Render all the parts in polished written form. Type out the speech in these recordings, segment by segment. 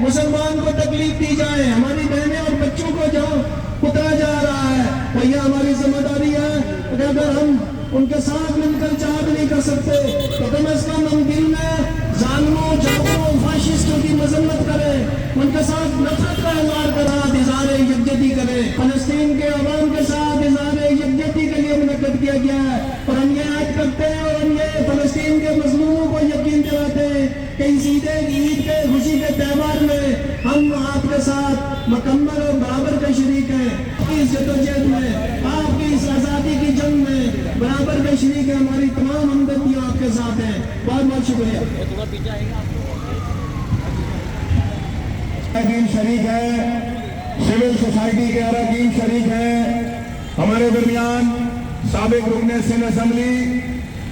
مسلمان کو تکلیف دی جائے، ہماری بہنیں اور بچوں کو جو کترا جا رہا ہے، بھیا ہماری ذمہ داری ہے کہ اگر ہم ان کے ساتھ مل کر جہاد نہیں کر سکتے تو کم از کم ہم دل میں ظالموں، جابروں، فاشسٹوں کی مذمت کریں، ان کے ساتھ نفرت کا اظہار کریں، اظہار یکجہتی کریں۔ فلسطین کے عوام کے ساتھ اظہار یکجہتی کے لیے منعقد کیا گیا ہے، اور ہم یہ عہد کرتے ہیں اور ہم یہ فلسطین کے مظلوموں کو یقین دلاتے ہیں کہ اس عید کے خوشی کے تہوار میں ہم آپ کے ساتھ مکمل اور برابر کے شریک ہیں۔ آپ کی اس جدوجہد میں، آپ کی اس آزادی کی جنگ میں برابر کے شریک ہیں، ہماری تمام ہمدردیاں آپ کے ساتھ ہیں۔ بہت بہت شکریہ۔ اراکین شریک ہیں، سول سوسائٹی کے اراکین شریک ہیں، ہمارے درمیان سابق رکن سندھ اسمبلی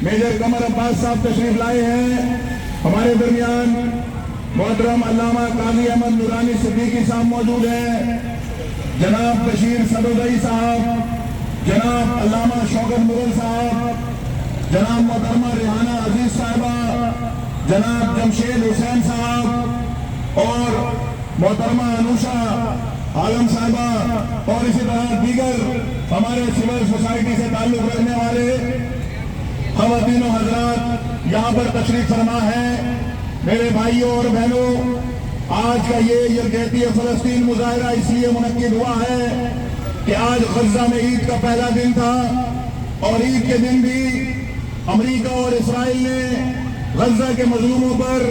میجر قمر عباس صاحب تشریف لائے ہیں، ہمارے درمیان محترم علامہ قاضی احمد نورانی صدیقی صاحب موجود ہیں، جناب بشیر صدودئی صاحب، جناب علامہ شوکت مغل صاحب، جناب محترمہ ریحانہ عزیز صاحبہ، جناب جمشید حسین صاحب اور محترمہ انوشا عالم صاحبہ، اور اسی طرح دیگر ہمارے سول سوسائٹی سے تعلق رکھنے والے خواتین و حضرات یہاں پر تشریف فرما ہے۔ میرے بھائیوں اور بہنوں، آج کا یہ یکجہتی فلسطین مظاہرہ اس لیے منعقد ہوا ہے کہ آج غزہ میں عید کا پہلا دن تھا، اور عید کے دن بھی امریکہ اور اسرائیل نے غزہ کے مظلوموں پر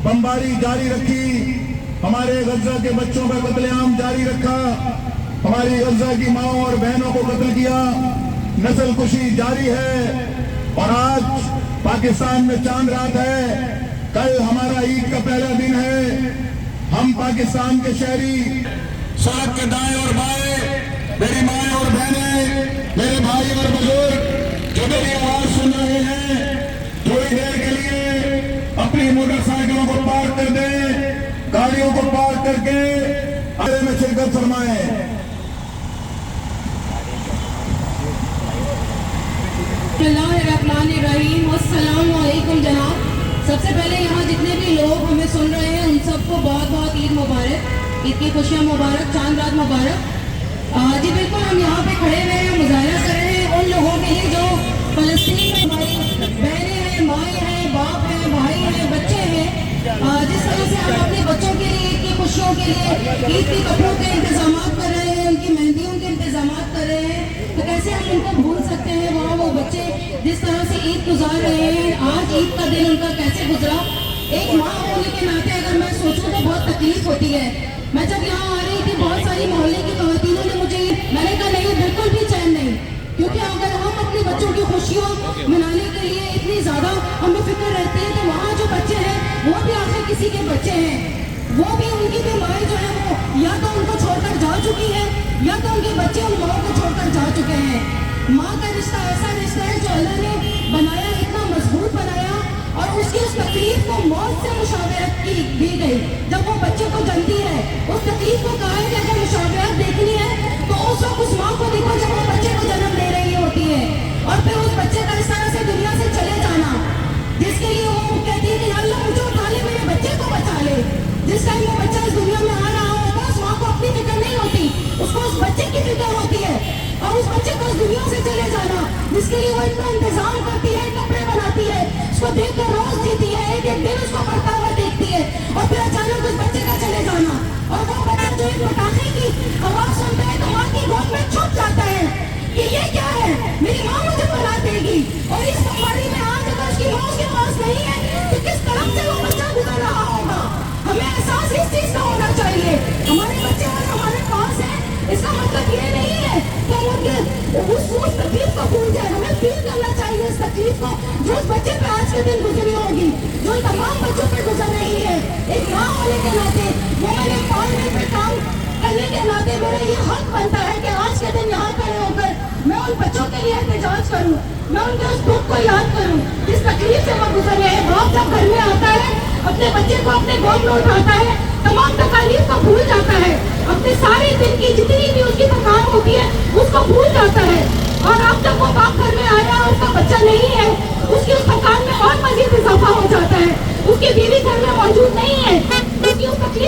بمباری جاری رکھی، ہمارے غزہ کے بچوں کا قتل عام جاری رکھا، ہماری غزہ کی ماؤں اور بہنوں کو قتل کیا، نسل کشی جاری ہے، اور آج پاکستان میں چاند رات ہے، کل ہمارا عید کا پہلا دن ہے۔ ہم پاکستان کے شہری سڑک کے دائیں اور بائیں، میری مائیں اور بہنیں، میرے بھائی اور بزرگ جو میری آواز سن رہے ہیں، تھوڑی دیر کے لیے اپنی موٹر سائیکلوں کو پارک کر دیں، گاڑیوں کو پارک کر کے آرے میں شرکت فرمائیں۔ بسم اللہ الرحمن الرحیم، السلام علیکم جناب۔ سب سے پہلے یہاں جتنے بھی لوگ ہمیں سن رہے ہیں ان سب کو بہت بہت عید مبارک، عید کی خوشیاں مبارک، چاند رات مبارک۔ جی بالکل، ہم یہاں پہ کھڑے ہوئے ہیں، مظاہرہ کر رہے ہیں ان لوگوں کے لیے جو فلسطین میں ہماری بہنیں ہیں، مائیں ہیں، باپ ہیں، بھائی ہیں، بچے ہیں۔ جس طرح سے ہم اپنے بچوں کے لیے عید کی خوشیوں کے لیے عید کے کپڑوں کے انتظامات کر رہے ہیں، ان کی مہندیوں کے انتظامات کر رہے ہیں، تو کیسے ہم ان کو بھول سکتے ہیں؟ وہاں وہ بچے جس طرح سے عید گزار رہے ہیں، آج عید کا دن ان کا کیسے گزرا، ایک ماں ہونے کے ناطے اگر میں سوچوں تو بہت تکلیف ہوتی ہے۔ میں جب یہاں آ رہی تھی، بہت ساری محلے کی خواتینوں نے مجھے، میں نے کہا نہیں، بالکل بھی چین نہیں، کیونکہ اگر ہم اپنے بچوں کی خوشیوں منانے کے لیے اتنی زیادہ ہم فکر رہتے ہیں تو وہاں جو بچے ہیں وہ بھی آخر کسی کے بچے ہیں، وہ بھی ان کی بھی مائیں جو ہے وہ یا تو ان کو چھوڑ کر جا چکی ہے یا تو ان کے بچے ان ماؤں کو چھوڑ کر جا چکے ہیں۔ ماں کا رشتہ ایسا رشتہ ہے جو اللہ نے بنایا، اتنا مضبوط بنایا، اور اس کی اس تکلیف کو موت سے مشابہت کی دی گئی۔ جب وہ بچے کو جنتی ہے، اس تکلیف کو کہا ہے کہ اگر مشابہت دیکھنی ہے تو اس وقت اس ماں کو دیکھو جب وہ بچے کو جنم دے رہی ہوتی ہے، اور پھر اس بچے کا اس طرح سے دنیا سے چلے جانا، جس کے لیے وہ کہتی ہے کہ اللہ مجھے اٹھا لے، میرے بچے کو بچا لے۔ جس ٹائم وہ بچہ اس دنیا میں آ رہا ہوتا ہے، اس ماں کو اپنی فکر نہیں ہوتی، اس کو اس بچے کی فکر ہوتی ہے، اور اس بچے کو اس دنیا سے چلے جانا، جس کے لیے وہ اتنا انتظام کرتی ہے، کپڑے بناتی ہے، اس کو دیکھ کر روز جیتی ہے، ایک ایک دن اس کو پڑھتا ہوا دیکھتی ہے، اور پھر اچانک اس بچے کا چلے جانا، اور وہ بچہ جو ایک پٹاخے کی آواز سنتا ہے تو ماں کی گود میں چھپ جاتا ہے کہ یہ کیا ہے، میری ماں مجھے بنا دے گی۔ اور اس بیماری میں آج اگر اس کی ماں اس کے پاس نہیں ہے تو کس طرح سے وہ بچہ گزر رہا ہوگا۔ ہمیں احساس اس چیز کا ہونا چاہیے، ہمارے بچے آج ہمارے پاس ہیں، اس کا مطلب یہ نہیں ہے کہ ہم ان کے اس تکلیف کو بھول جائیں، ہمیں فیل کرنا چاہیے اس تکلیف کو جو اس بچے پہ آج کے دن گزری ہوگی، جو تمام بچوں پہ گزر رہی ہے۔ ایک ماں ہونے کے ناطے، وہ میں نے پارلیمنٹ میں کام کرنے کے ناطے میرا یہ حق بنتا ہے کہ آج کے دن یہاں کھڑے ہو کر میں ان بچوں کے لیے احتجاج کروں، میں ان کے اس دکھ کو یاد کروں، جس تکلیف سے وہ گزر رہے ہیں۔ باپ جب گھر میں آتا ہے، اپنے بچے کو اپنے گود میں اٹھاتا ہے، تمام تکالیف کو بھول جاتا ہے، اپنے سارے دن کی جتنی بھی اس کی تھکان ہوتی ہے اس کو بھول جاتا ہے، اور اب جب وہ باپ گھر میں آیا اور اس کا بچہ نہیں ہے، اس کی اس تھکان میں اور مزید اضافہ ہو جاتا ہے، اس کی بیوی گھر میں موجود نہیں ہے، اس کی اس تکلیف